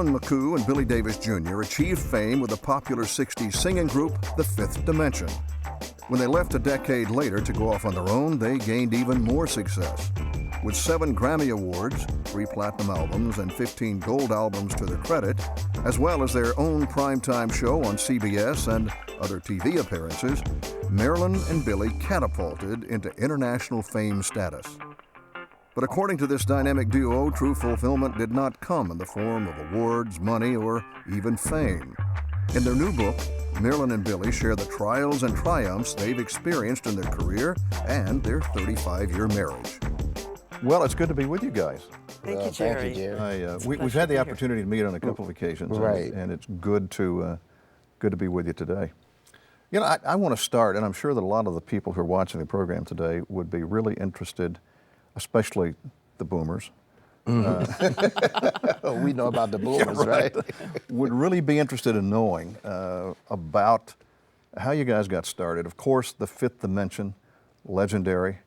Marilyn McCoo and Billy Davis Jr. achieved fame with the popular 60s singing group, The Fifth Dimension. When they left a decade later to go off on their own, they gained even more success. With 7 Grammy Awards, 3 platinum albums, and 15 gold albums to their credit, as well as their own primetime show on CBS and other TV appearances, Marilyn and Billy catapulted into international fame status. But according to this dynamic duo, true fulfillment did not come in the form of awards, money, or even fame. In their new book, Marilyn and Billy share the trials and triumphs they've experienced in their career and their 35-year marriage. Well, it's good to be with you guys. Thank you, Jerry. Thank you, Jerry. We've had the opportunity to meet on a couple of occasions, Right. and it's good to be with you today. You know, I want to start, and I'm sure that a lot of the people who are watching the program today would be really interested, especially the boomers. We know about the boomers, right? Would really be interested in knowing about how you guys got started. Of course, the Fifth Dimension, legendary.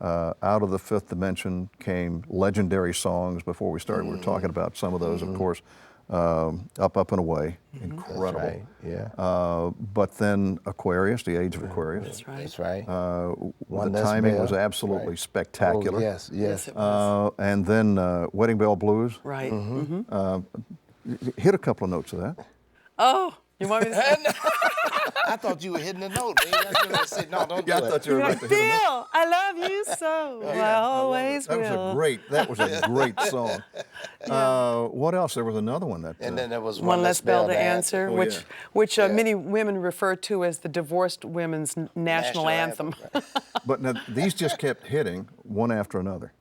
Out of the Fifth Dimension came legendary songs. Before we started, we were talking about some of those, of course. Up, Up, and Away, incredible. That's right. Yeah. But then Aquarius, the Age of Aquarius. That's right. That's right. The timing was absolutely spectacular. Oh, yes, yes. Yes, it was. And then Wedding Bell Blues. Right. Hit a couple of notes of that. Oh, you want me to say? I thought you were hitting the note. Man. That's what I said. No, don't do I it. thought you were You're about like, to hit a note. Bill, I love you so. I always That will. was a great song. What else? There was another one that. And then there was One Less Bell to Answer, Oh, which yeah. many women refer to as the divorced women's national anthem. But now, these just kept hitting one after another.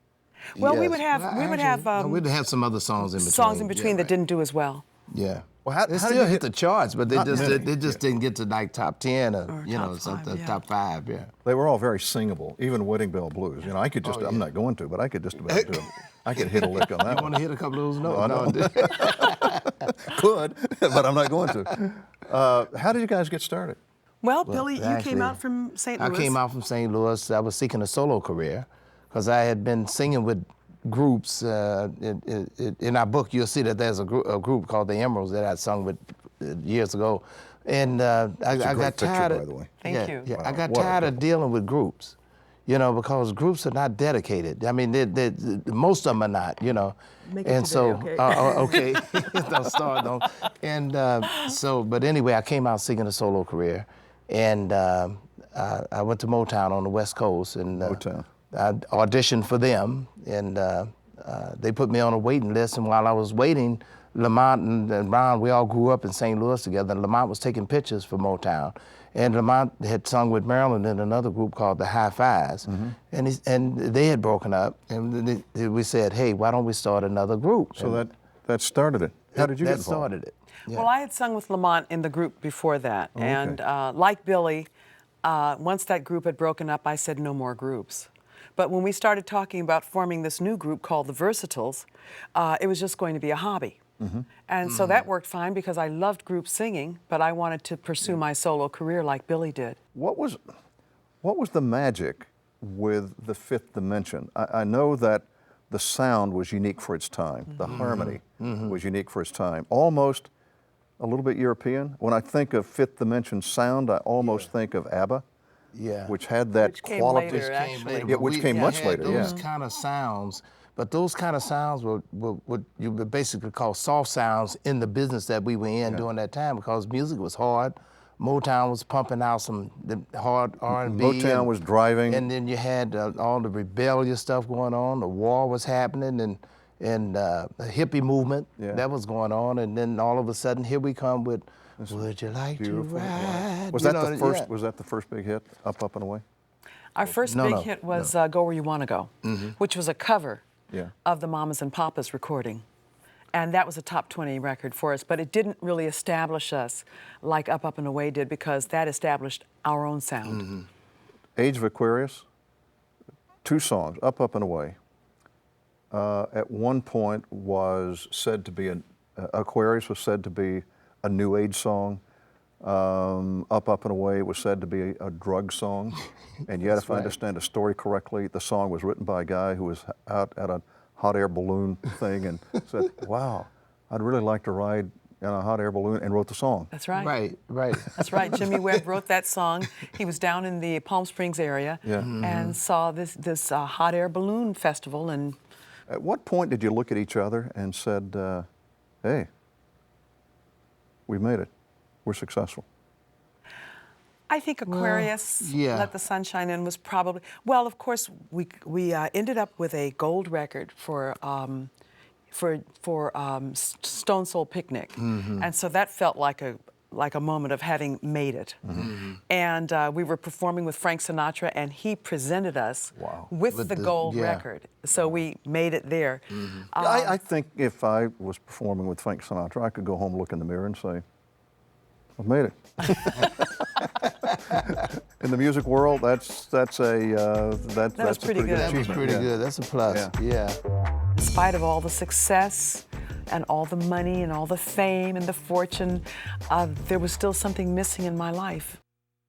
Well, we Yes. would have we'd have some other songs in between. songs in between yeah, that didn't do as well. Yeah. Well, how They did still you hit the charts, but they Not just didn't get to like top 10 or you top know five, something yeah. top 5. Yeah. They were all very singable, even Wedding Bell Blues. You know, I could just, I'm not going to, but I could just about do it. I could hit a lick on that You one. want to hit a couple of those notes? I know. Could, but I'm not going to. How did you guys get started? Well, Billy, you came actually, out from St. Louis. I came out from St. Louis. I was seeking a solo career because I had been singing with groups. In our book, you'll see that there's a group called the Emeralds that I sung with years ago. And I got tired of, by the way. Thank you. Yeah, I Wow, got what a tired of couple. dealing with groups, you know, because groups are not dedicated. I mean, most of them are not, you know. Make it and today, so, okay, don't start, don't. And but anyway, I came out singing a solo career, and I went to Motown on the West Coast, and Motown. I auditioned for them, and they put me on a waiting list. And while I was waiting, Lamont and Ron, we all grew up in St. Louis together, and Lamont was taking pictures for Motown. And Lamont had sung with Marilyn in another group called the High Fives, and they had broken up. And we said, hey, why don't we start another group? So And that started it. How did you get that involved? started it. Yeah. Well, I had sung with Lamont in the group before that. And like Billy, once that group had broken up, I said no more groups. But when we started talking about forming this new group called the Versatiles, it was just going to be a hobby. And so that worked fine because I loved group singing, but I wanted to pursue my solo career like Billy did. What was the magic with the Fifth Dimension? I know that the sound was unique for its time. The harmony was unique for its time. Almost a little bit European. When I think of Fifth Dimension sound, I almost think of ABBA. Yeah. Which had that Which came quality. later, actually. Yeah, which came much had later, those yeah. kind of sounds, but those kind of sounds were you would basically call soft sounds in the business that we were in during that time because music was hard. Motown was pumping out some hard R&B. Motown was driving. And then you had all the rebellious stuff going on. The war was happening, and the hippie movement that was going on. And then all of a sudden, here we come with "Would You Like to Ride?" Was that the first? Was that the first big hit? Up, Up and Away. Our first big hit was Go Where You Want to Go, which was a cover of the Mamas and Papas recording. And that was a top 20 record for us, but it didn't really establish us like Up, Up and Away did because that established our own sound. Age of Aquarius, 2 songs, Up, Up and Away. At one point was said to be, Aquarius was said to be a New Age song. Up, Up and Away was said to be a drug song. And yet, if I understand the story correctly, the song was written by a guy who was out at a hot air balloon thing and said, wow, I'd really like to ride in a hot air balloon, and wrote the song. That's right. Right. That's right. Jimmy Webb wrote that song. He was down in the Palm Springs area and saw this hot air balloon festival. And At what point did you look at each other and said, hey, we made it, we're successful? I think Aquarius, yeah. Let the Sunshine In was probably, well, of course, we ended up with a gold record for Stone Soul Picnic, and so that felt like a moment of having made it. And we were performing with Frank Sinatra, and he presented us with the gold record. So we made it there. I think if I was performing with Frank Sinatra, I could go home, look in the mirror, and say, I've made it. In the music world, that's pretty a good. pretty good That was achievement. pretty good. That's a plus. Yeah. In spite of all the success and all the money and all the fame and the fortune, there was still something missing in my life.